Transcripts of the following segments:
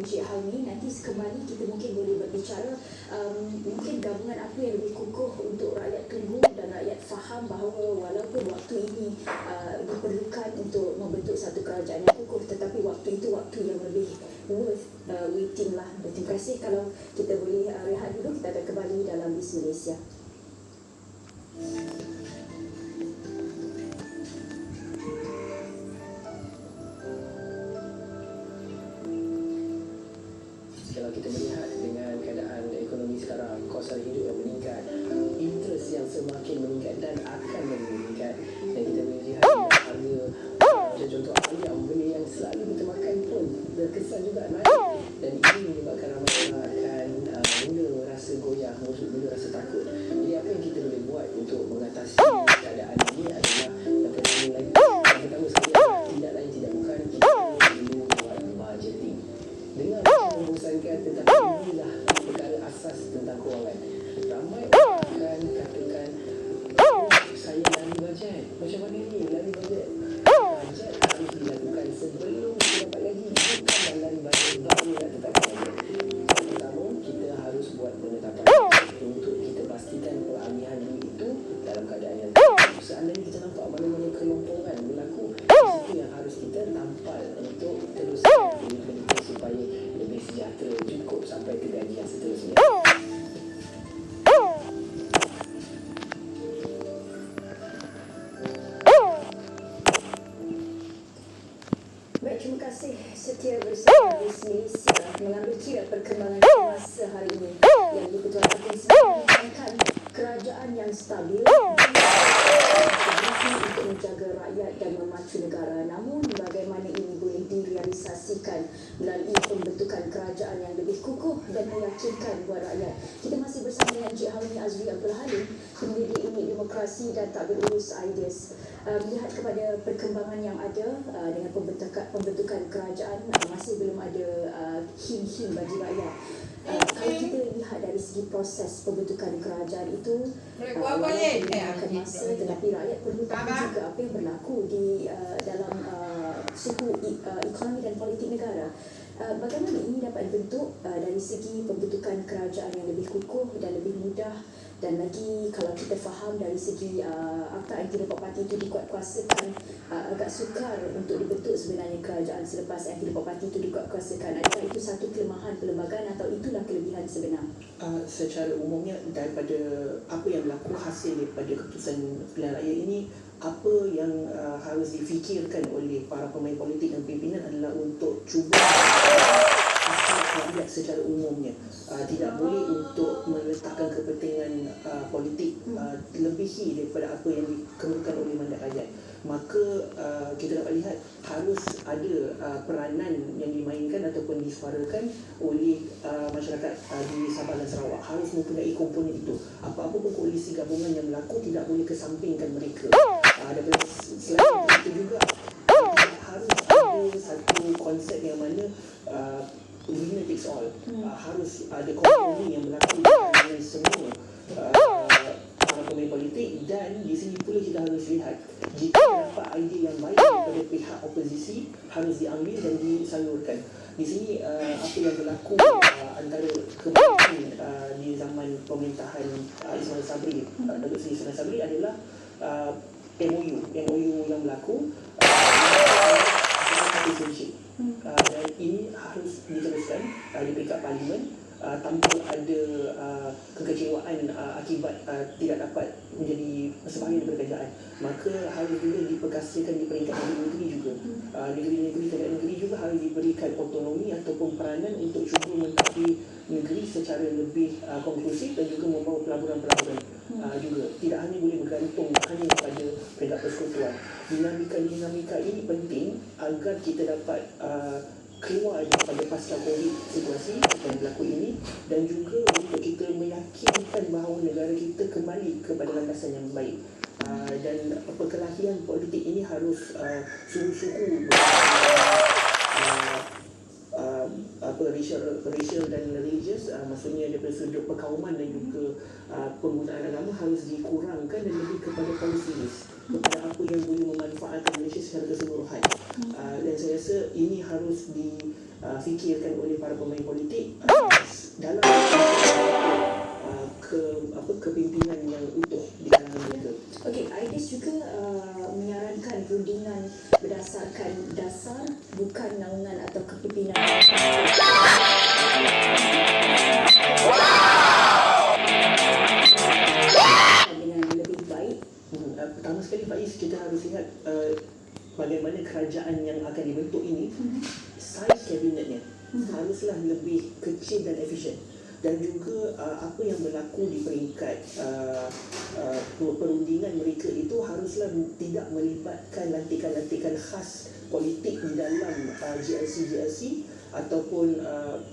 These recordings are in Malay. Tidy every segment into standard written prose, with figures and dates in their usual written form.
Encik Hauni, nanti kembali kita mungkin boleh berbicara mungkin gabungan apa yang lebih kukuh untuk rakyat tunggu dan rakyat faham bahawa walaupun waktu ini diperlukan untuk membentuk satu kerajaan yang kukuh, tetapi waktu itu waktu yang lebih worth waiting lah. Terima kasih. Kalau kita boleh rehat dulu, kita akan kembali dalam Bis Malaysia. Kalau kita melihat dengan keadaan ekonomi sekarang, kos harga hidup yang meningkat, interest yang semakin meningkat dan akan meningkat, dan kita melihat harga macam contoh ayam, benda yang selalu kita makan pun berkesan juga naik, dan ini menyebabkan ramai orang akan mula rasa goyah, mula rasa takut. Jadi apa yang kita boleh buat untuk mengatasi keadaan ini adalah yang pertama lagi, yang pertama sekali tidak lain tidak bukan kita perlu buat budgeting. Dengan membosankan, tetapi inilah perkara asas tentang kewangan. Ramai orang akan katakan, oh, saya lari bajet. Macam mana ni lari bajet? Bajet harus dilakukan sebelum kita dapat gaji. Bukan lari bajet baru nak tetapkan bajet. Pertama, kita harus buat penetapan untuk kita pastikan peralihan duit itu dalam keadaan yang tepat. Seandainya kita nampak mana-mana kelompongan berlaku, itu yang harus kita tampal untuk teruskan kita supaya lebih sejahtera, cukup sampai ke gaji yang seterusnya. Baik, terima kasih setia bersama Bis Malaysia mengambil kira perkembangan semasa hari ini yang di-Pertuan Agong menekankan kerajaan yang stabil untuk menjaga rakyat dan memacu negara. Namun bagaimana ini boleh direalisasikan melalui pembentukan kerajaan yang lebih kukuh dan meyakinkan buat rakyat. Kita masih bersama dengan Encik Hauni Azri Abdul Halim, pendiri Unit Demokrasi dan Takbir Urus Ideas. Melihat kepada perkembangan yang ada dengan pembentukan kerajaan, masih belum ada hint-hint bagi rakyat. Kalau kita lihat dari segi proses pembentukan kerajaan itu, akan masa, tetapi rakyat perlu tahu juga apa yang berlaku di dalam suku ekonomi dan politik negara. Bagaimana ini dapat dibentuk dari segi pembentukan kerajaan yang lebih kukuh dan lebih mudah, dan lagi kalau kita faham dari segi Akta Anti-Rokok Parti itu dikuatkuasakan, agak sukar untuk dibentuk sebenarnya kerajaan selepas Anti-Rokok Parti itu dikuatkuasakan. Adakah itu satu kelemahan perlembagaan atau itulah kelebihan sebenar? Secara umumnya daripada apa yang berlaku hasil daripada keputusan pilihan rakyat ini, apa yang harus difikirkan oleh para pemain politik dan pimpinan adalah untuk cuba rakyat secara umumnya. Tidak boleh untuk meletakkan kepentingan politik lebihi daripada apa yang dikemukakan oleh mandat rakyat. Maka kita dapat lihat harus ada peranan yang dimainkan ataupun disuarakan oleh masyarakat di Sabah dan Sarawak. Harus mempunyai komponen itu. Apa-apa pun koalisi gabungan yang berlaku tidak boleh kesampingkan mereka. Daripada selain itu juga harus ada satu konsep yang mana winner takes all. Harus ada kompromi yang berlaku dengan semua para pemain politik, dan di sini pula kita harus lihat jika dapat idea yang baik daripada pihak oposisi harus diambil dan disalurkan. Di sini apa yang berlaku antara kebanyakan di zaman pemerintahan Ismail Sabri, Datuk Seri Ismail Sabri adalah MOU yang berlaku dan ini harus diteruskan di peringkat parlimen tanpa ada kekecewaan akibat tidak dapat menjadi sebahagian daripada kerajaan. Maka harus juga diperkasakan di peringkat negeri juga. Negeri juga harus diberikan otonomi ataupun peranan untuk cuba mentadbir negeri secara lebih konklusif dan juga membawa pelaburan-pelaburan juga. Tidak hanya boleh bergantung hanya kepada peringkat persekutuan. Dinamika ini penting agar kita dapat keluar daripada pasca COVID situasi yang berlaku ini, dan juga untuk kita meyakinkan bahawa negara kita kembali kepada landasan yang baik. Dan perkelahian politik ini harus sungguh-sungguh racial dan religious, maksudnya daripada sudut perkauman dan juga penggunaan agama harus dikurangkan dan lebih kepada policy based. kepada apa yang boleh memanfaatkan Malaysia secara keseluruhan. Dan saya rasa ini harus difikirkan oleh para pemain politik dalam kepimpinan yang utuh di kalangan mereka. Okey, Aidis juga menyarankan rundingan berdasarkan dasar bukan naungan atau kepimpinan. Dengan lebih baik. Pertama sekali Faiz, kita harus lihat bagaimana kerajaan yang akan dibentuk ini, saiz kabinetnya haruslah lebih kecil dan efisien. Dan juga apa yang berlaku di peringkat perundingan mereka itu haruslah tidak melibatkan lantikan-lantikan khas politik di dalam GLC ataupun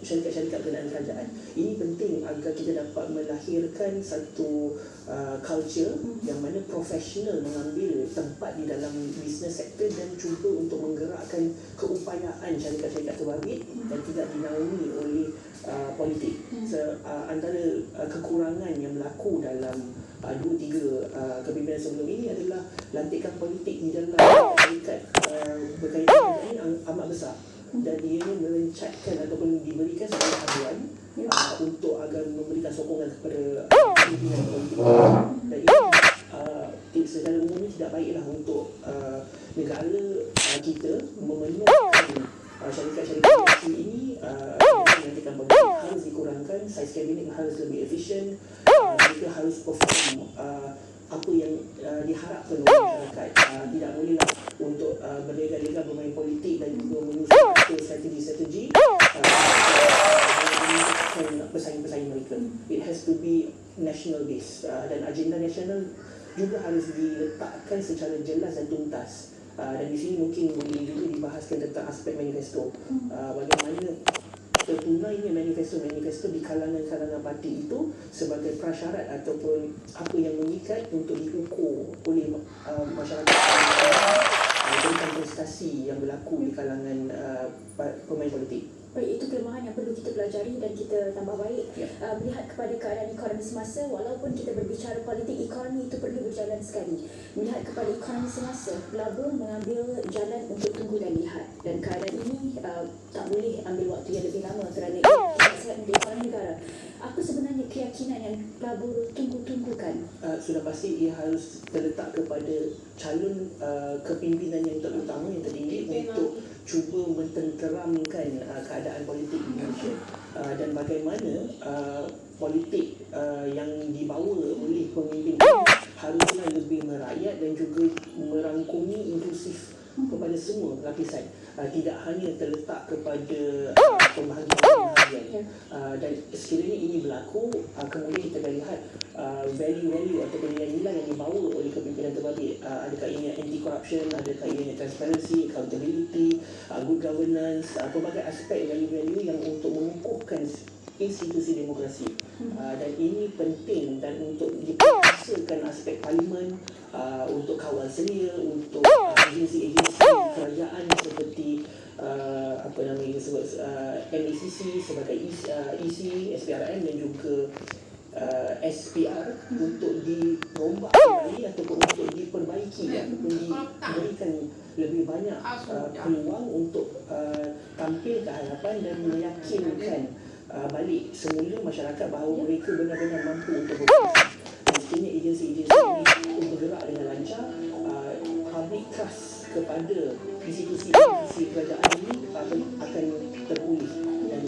syarikat-syarikat berkenaan kerajaan. Ini penting agar kita dapat melahirkan satu culture yang mana profesional mengambil tempat di dalam business sector dan cuba untuk menggerakkan keupayaan syarikat-syarikat terbabit dan tidak dinaungi oleh politik. Antara kekurangan yang berlaku dalam 2-3 kepimpinan sebelum ini adalah lantikan politik di dalam syarikat berkaitan ini amat besar, dan ianya merencatkan ataupun diberikan sebagai haluan untuk agar memberikan sokongan kepada pimpinan politik. Dan ini secara umumnya tidak baiklah untuk negara kita memenuhkan syarikat-syarikat kecil ini. Lantikan politik harus dikurangkan, saiz kabinet harus lebih efisien, mereka harus perform apa yang diharapkan oleh masyarakat. Tidak bolehlah untuk berlega-lega bermain politik dan juga menyusun strategi-strategi pesaing-pesaing mereka. It has to be national based, dan agenda nasional juga harus diletakkan secara jelas dan tuntas. Dan di sini mungkin boleh juga dibahaskan tentang aspek manifesto. Bagaimana tertunainya manifesto di kalangan-kalangan parti itu sebagai prasyarat ataupun apa yang mengikat untuk diukur oleh masyarakat tentang prestasi yang berlaku di kalangan pemain politik. Baik, itu kelemahan yang perlu kita pelajari dan kita tambah baik. Melihat kepada keadaan ekonomi semasa, walaupun kita berbicara politik, ekonomi itu perlu berjalan sekali. Melihat kepada ekonomi semasa, pelabur mengambil jalan untuk tunggu dan lihat. Dan keadaan ini tak boleh ambil waktu yang lebih lama kerana ia tidak sihat untuk ekonomi negara. Apa sebenarnya keyakinan yang pelabur tunggu-tunggukan? Sudah pasti ia harus terletak kepada calon kepimpinan yang terutama, yang tertinggi untuk cuba mententeramkan keadaan politik di Malaysia, dan bagaimana politik yang dibawa oleh pemimpin haruslah lebih merakyat dan juga merangkumi inklusif kepada semua lapisan, tidak hanya terletak kepada pembahagian. Dan sekiranya ini berlaku, kemudian kita akan lihat value-value ataupun nilai-nilai yang dibawa oleh kepimpinan terbabit. Adakah ianya anti-corruption, adakah ianya transparency, accountability, good governance, pelbagai aspek value-value yang untuk mengukuhkan institusi demokrasi. Dan ini penting, dan untuk diperkasakan aspek parlimen, untuk kawal selia, untuk agensi-agensi kerajaan seperti MACC sebagai EC, SPRM dan juga SPR untuk dirombak kembali ataupun untuk diperbaiki, ataupun diberikan lebih banyak peluang untuk tampil ke hadapan dan meyakinkan balik semula masyarakat bahawa mereka benar-benar mampu untuk berfungsi. Dan sekiranya agensi-agensi ini bergerak dengan lancar, public trust kepada institusi kerajaan ini akan terpulih, dan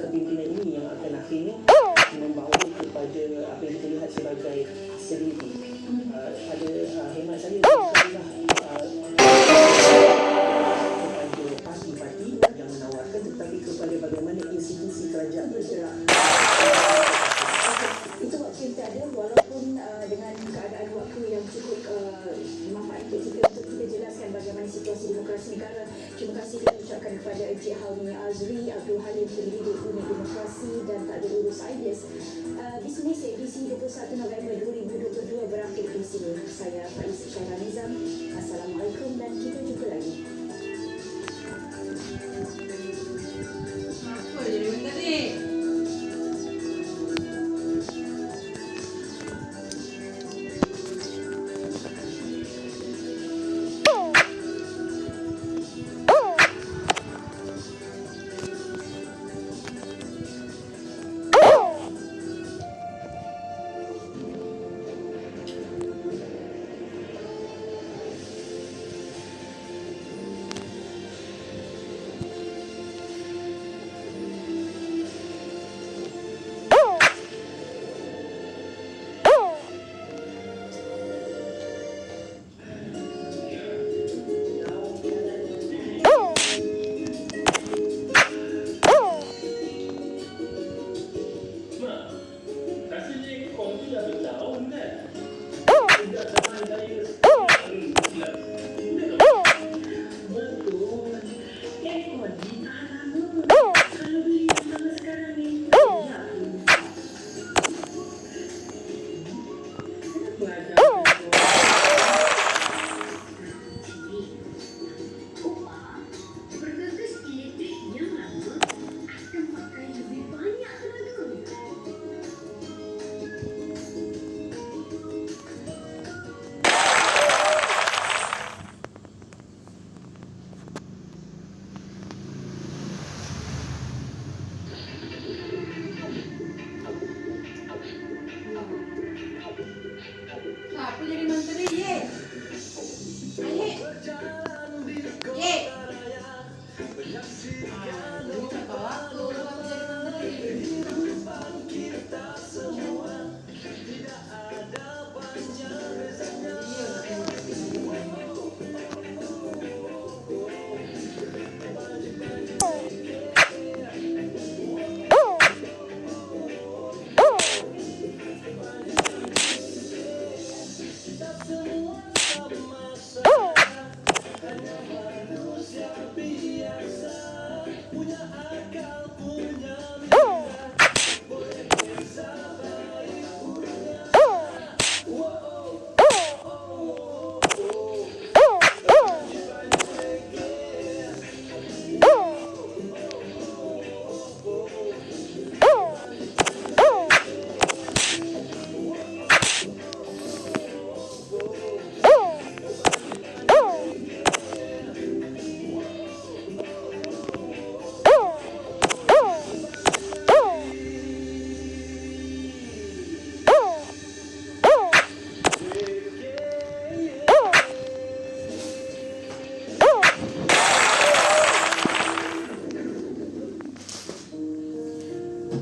kepimpinan ini yang akan akhirnya membawa kepada apa yang kita lihat sebagai stability. Pada hemat saya, kepada parti-parti yang menawarkan, tetapi kepada bagaimana institusi kerajaan bergerak. Itu waktu yang kita ada, walaupun dengan keadaan waktu yang cukup manfaat untuk kita jelaskan bagaimana situasi demokrasi negara. Terima kasih kita ucapkan kepada Encik Helmi Azri Abdul Halim, pendiri Unit Demokrasi dan Tak Ada Urus Ideas. Di sini edisi 21 November 2022 berakhir di sini. Saya Faiz Syahra Nizam. Assalamualaikum dan kita jumpa lagi. Apa jadi benda ni?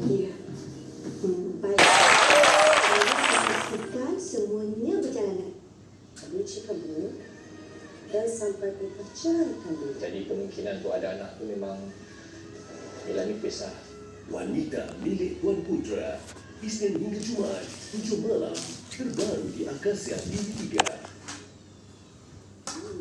Ya. Baik. Saya pastikan semuanya berjalanan. Kami cakap dulu dan sampai dipercayakan dulu. Jadi kemungkinan untuk ada anak tu memang bila nipis lah. Wanita milik Tuan Putra, Isnin hingga Jumaat, 7 malam, terbaru di Akasia TV3.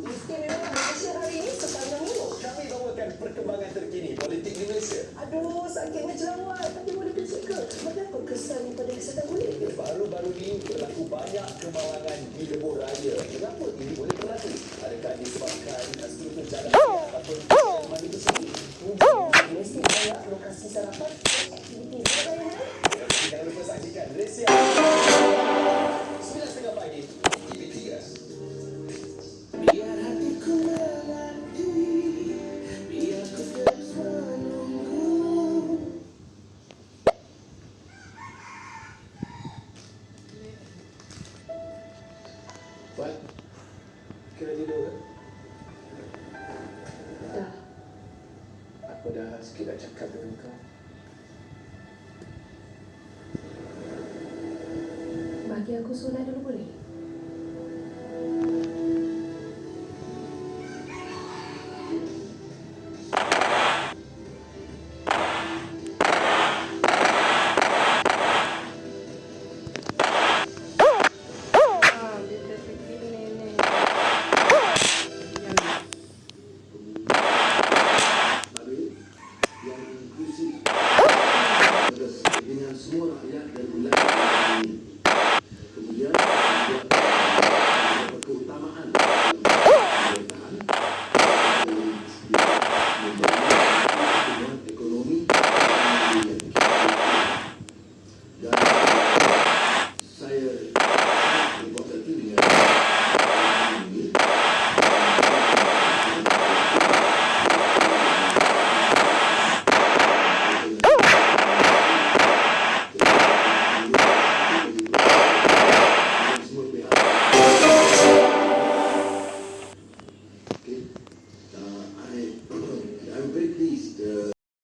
Istimewa Malaysia hari ini sepanjang minggu. Kami bawakan perkembangan terkini politik di Malaysia. Aduh, sakitnya jerawat. Tapi boleh kecil ke? Bagaimana kesannya pada kesihatan kulit? Baru-baru ini berlaku banyak kemalangan di lebuh raya. Kenapa ini boleh berlaku? Adakah disebabkan struktur jalan ataupun mana itu sendiri? Mesti banyak lokasi sarapan dan aktiviti bergaya. Jangan lupa saksikan Malaysia 9.30 pagi TV3. Biar hatiku menanti, biar ku terus menunggu. Buat kira tidur ke? Dah. Aku dah sikit dah cakap dengan kau. Bagi aku solat dulu boleh?